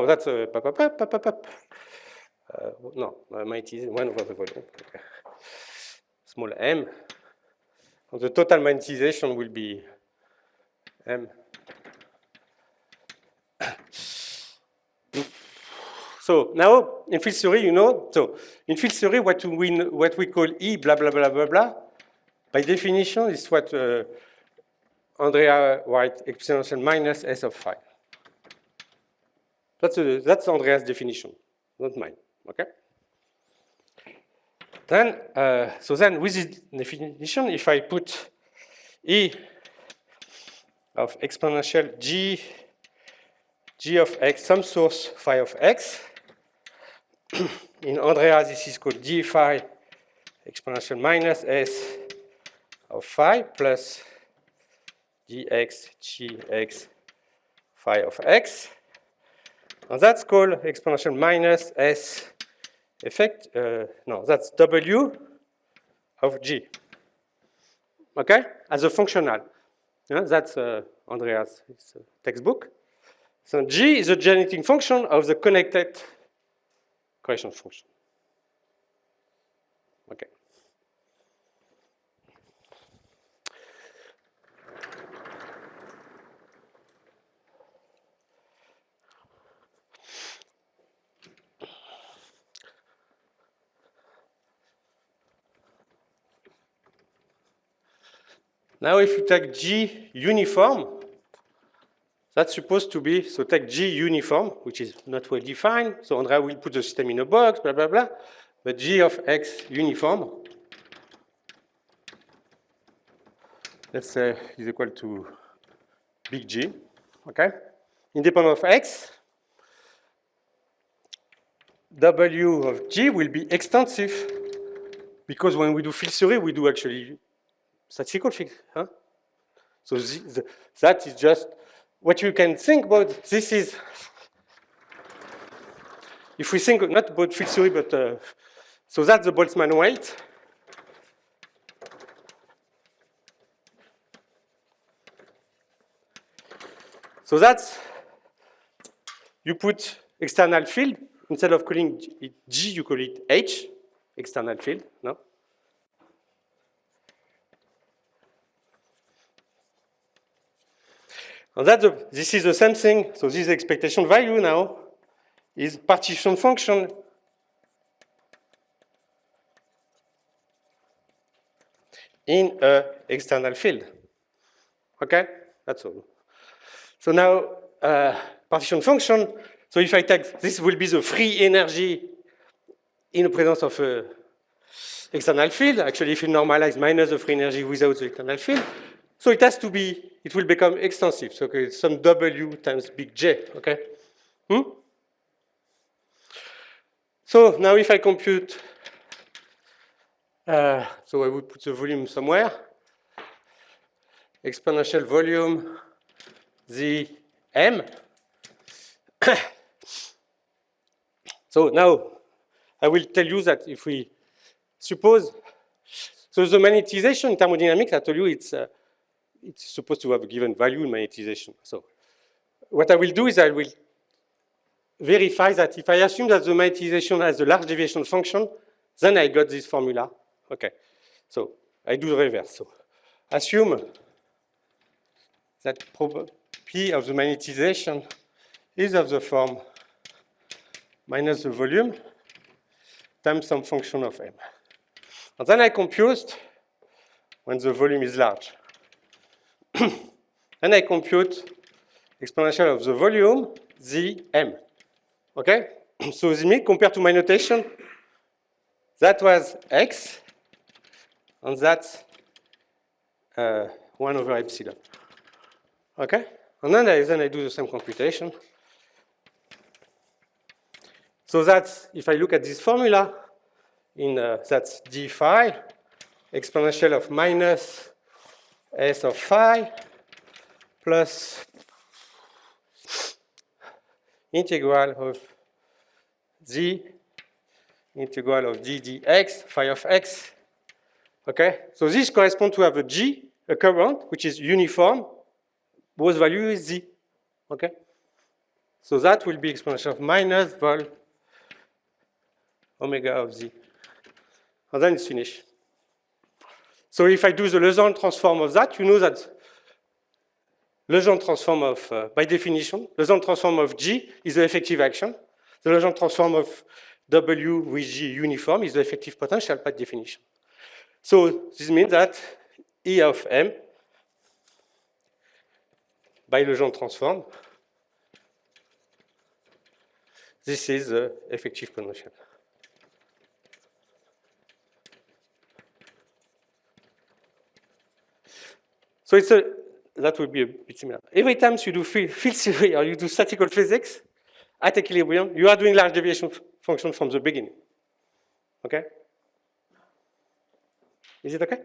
[SPEAKER 2] that's no, might is 1 over the volume. Okay. Small m. And the total magnetization will be m. So now in field theory, you know, so in field theory, what we call E blah blah blah blah blah, by definition is what Andrea writes exponential minus s of phi. That's Andrea's definition, not mine. Okay. Then so then with this definition, if I put E of exponential g of x, some source phi of x. In Andrea, this is called d phi exponential minus s of phi plus dx gx phi of x. And that's called exponential minus S effect. No, that's W of G. Okay? As a functional. Yeah, that's Andreas' textbook. So G is a generating function of the connected correlation function. Okay. Now if you take G uniform, that's supposed to be, so take G uniform, which is not well defined. So Andrea will put the system in a box, blah, blah, blah. But G of X uniform, let's say, is equal to big G, okay? Independent of X, W of G will be extensive because when we do field theory, we do actually statistical field. Huh? So that is just what you can think about. This is, if we think not about field theory, but so that's the Boltzmann weight. So that's, you put external field, instead of calling it G, you call it H, external field, no? And this is the same thing. So this expectation value now is partition function in an external field. Okay? That's all. So now, partition function. So if I take, this will be the free energy in the presence of an external field. Actually, if you normalize minus the free energy without the external field. So it has to be, it will become extensive. So okay, some W times big J, okay? So now if I compute, so I would put the volume somewhere. Exponential volume, the M. So now I will tell you that if we suppose, so the magnetization in thermodynamics, I told you it's supposed to have a given value in magnetization. So what I will do is I will verify that if I assume that the magnetization has a large deviation function, then I got this formula. Okay. So I do the reverse. So assume that P of the magnetization is of the form minus the volume times some function of M. And then I compute when the volume is large. And I compute exponential of the volume, the M. Okay? So this means, compared to my notation, that was X, and that's 1 over epsilon. Okay? And then I do the same computation. So that's, if I look at this formula, that's d phi, exponential of minus S of phi plus integral of z integral of d dx, phi of x. Okay? So this corresponds to have a G, a current, which is uniform, whose value is z. Okay? So that will be exponential of minus vol omega of z. And then it's finished. So if I do the Legendre transform of that, you know that Legendre transform of, by definition, Legendre transform of G is the effective action. The Legendre transform of W with G uniform is the effective potential by definition. So this means that E of M by Legendre transform, this is the effective potential. So it's that would be a bit similar. Every time you do field theory or you do statistical physics at equilibrium, you are doing large deviation function from the beginning. Okay? Is it okay?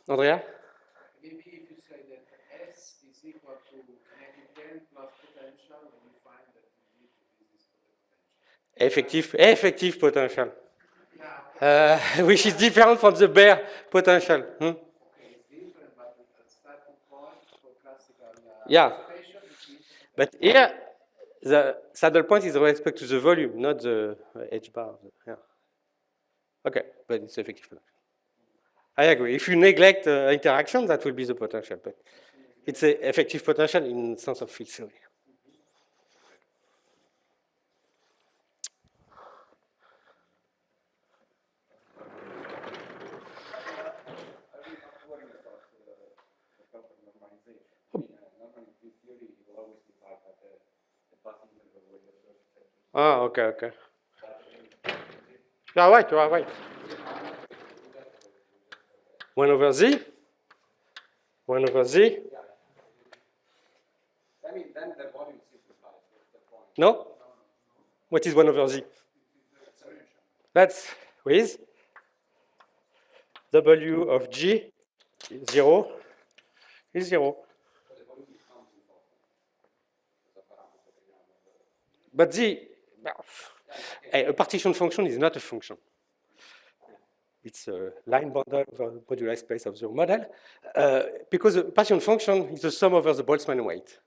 [SPEAKER 2] Andrea?
[SPEAKER 5] Maybe if you say that
[SPEAKER 2] effective potential, which is different from the bare potential.
[SPEAKER 5] Okay, it's different, but the starting point for classical
[SPEAKER 2] Yeah.
[SPEAKER 5] dissipation is
[SPEAKER 2] But here, the saddle point is with respect to the volume, not the h bar. Yeah. Okay, but it's effective potential. I agree. If you neglect interaction, that will be the potential, but it's an effective potential in the sense of field theory. Ah, okay, okay. You are right, you are right. 1 over z. 1 over z.
[SPEAKER 5] I mean, then the volume simplifies. That's the point.
[SPEAKER 2] No? What is 1 over z? That's with W of g, 0 is 0. But a partition function is not a function. It's a line bundle over the moduli space of the model, because the partition function is the sum over the Boltzmann weight.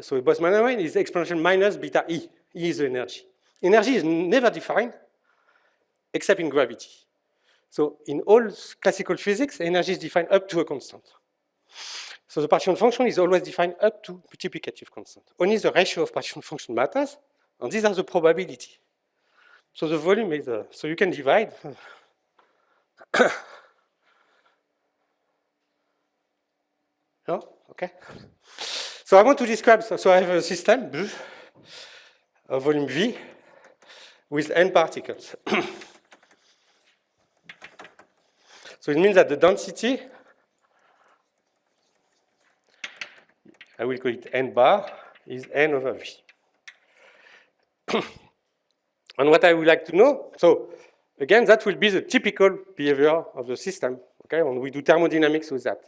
[SPEAKER 2] So the Boltzmann weight is exponential minus beta E. E is the energy. Energy is never defined except in gravity. So in all classical physics, energy is defined up to a constant. So the partition function is always defined up to multiplicative constant. Only the ratio of partition function matters, and these are the probability. So the volume is, so you can divide. No? Okay. So I want to describe, so I have a system, of volume V, with n particles. So it means that the density, I will call it n bar, is n over V. And what I would like to know, so again, that will be the typical behavior of the system, okay, when we do thermodynamics with that.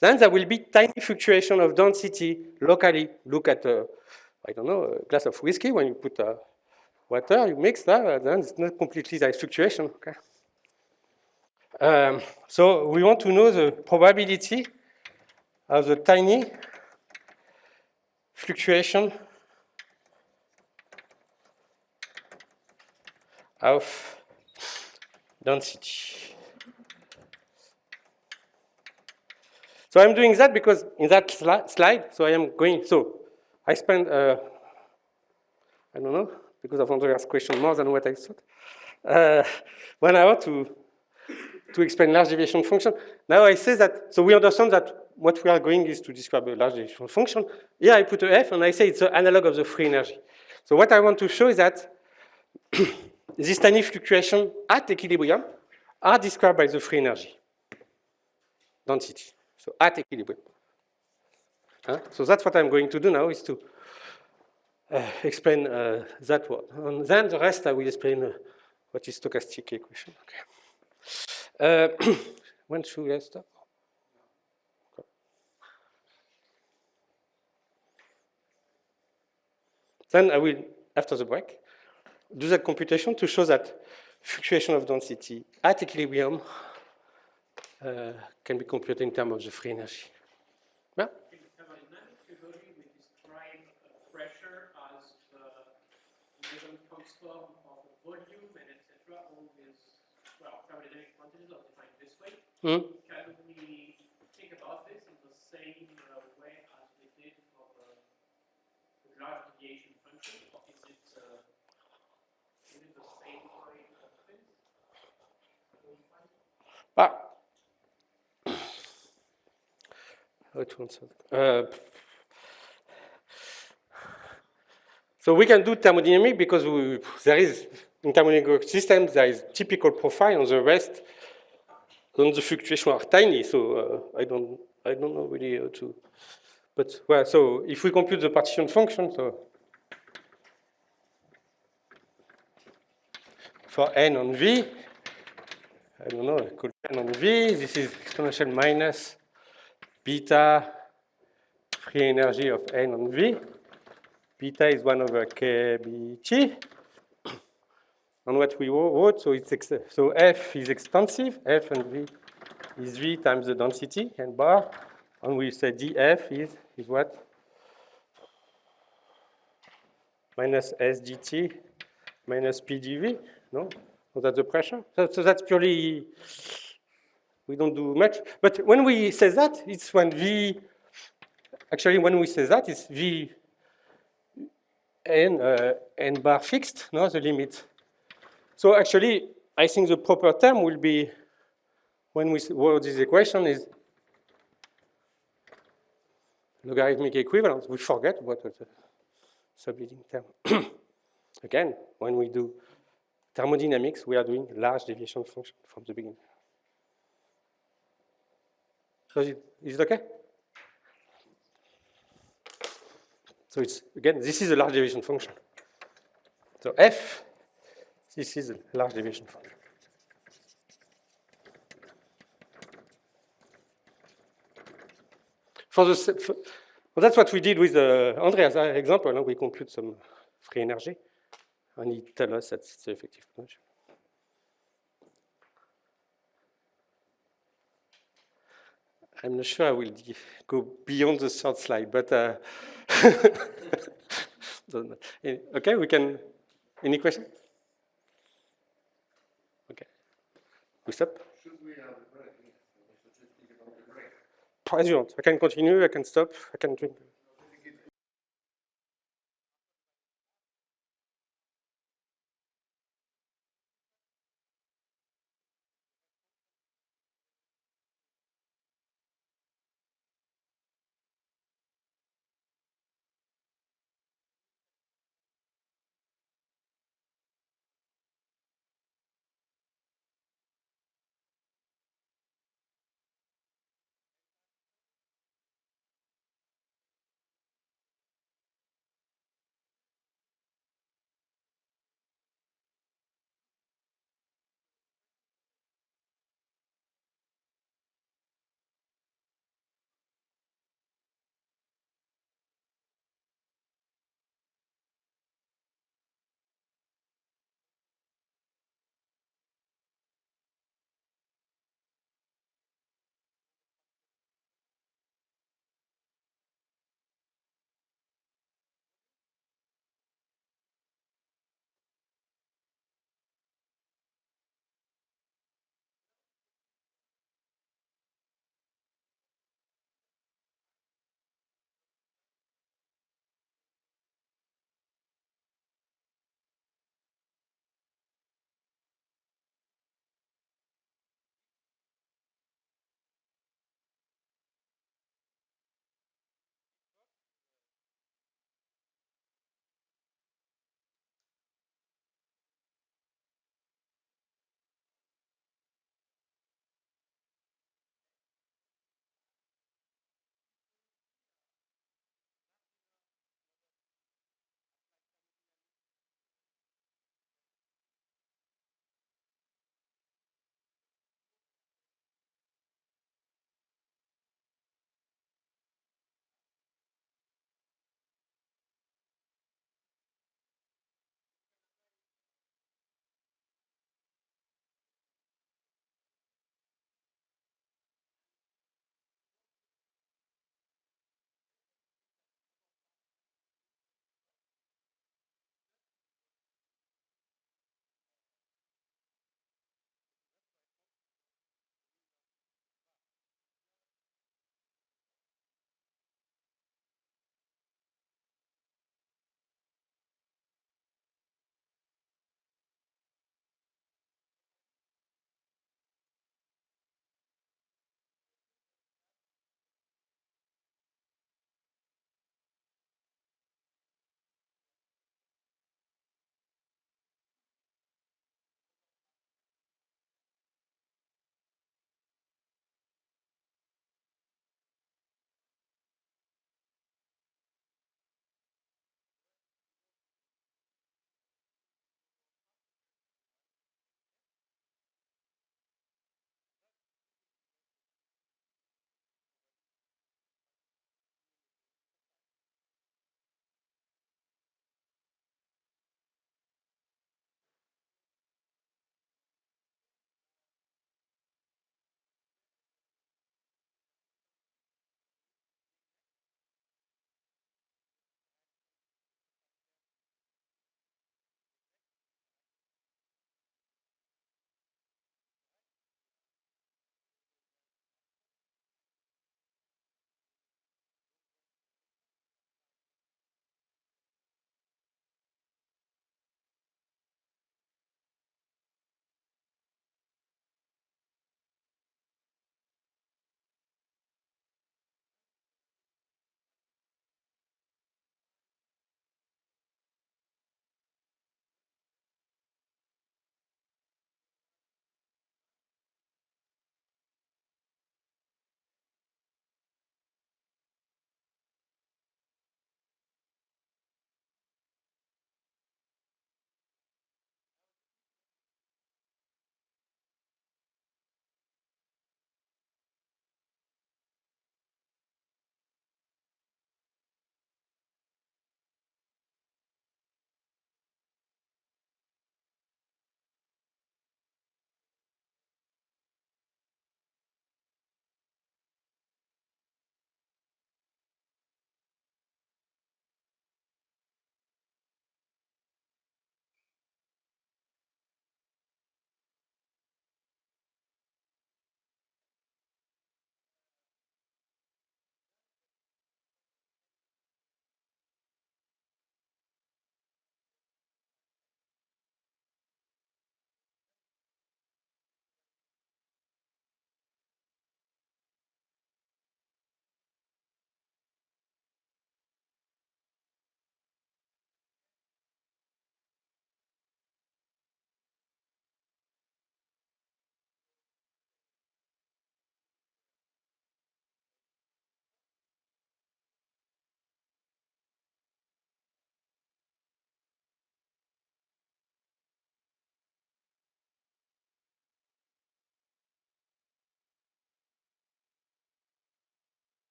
[SPEAKER 2] Then there will be tiny fluctuation of density locally. Look at, I don't know, a glass of whiskey. When you put water, you mix that, then it's not completely that fluctuation, okay? So we want to know the probability of the tiny fluctuation of density. So I'm doing that because in that slide, so I am going, so I spent, I don't know, because I've answered this question more than what I thought, 1 hour to explain large deviation function. Now I say that, so we understand that what we are going is to describe a large deviation function. Here I put a f and I say it's the analog of the free energy. So what I want to show is that these tiny fluctuations at equilibrium are described by the free energy density. So at equilibrium. So that's what I'm going to do now, is to explain that word. And then the rest I will explain what is stochastic equation. Okay. When should I stop? Okay. Then I will, after the break, do that computation to show that fluctuation of density at equilibrium can be computed in terms of the free energy. Yeah?
[SPEAKER 3] In thermodynamic theory, we describe pressure as the measurement constant of the volume and etc. All these, well, thermodynamic quantities are defined this way. Can we think about this in the same way as we did for the large deviation function, or is it the same way of things?
[SPEAKER 2] So we can do thermodynamic because there is, in thermodynamic systems, there is typical profile, and the rest, then the fluctuations are tiny. So I don't know really how to, but well, so if we compute the partition function, so for n on V, I don't know, I call n on V, this is exponential minus beta free energy of n on V. Beta is 1 over kBt. on what we wrote. So so F is extensive. F and V is V times the density and bar. And we say dF is what? Minus S dt minus P dV. No? So that's the pressure. So that's purely, we don't do much. But when we say that, it's when V, actually when we say that, it's V n bar fixed, no, the limit. So actually, I think the proper term will be, when we wrote this equation, is logarithmic equivalence. We forget what was the subleading term. Again, when we do thermodynamics, we are doing large deviation function from the beginning. So is it okay? So it's, again, this is a large deviation function. So F, this is a large deviation function. Well, that's what we did with Andrea's example. We compute some free energy, and he tells us that it's the effective potential. I'm not sure I will go beyond the third slide, but okay, we can. Any question? Okay, we stop.
[SPEAKER 5] Should we have a break? We should just think about the break.
[SPEAKER 2] As you want. I can continue. I can stop. I can drink.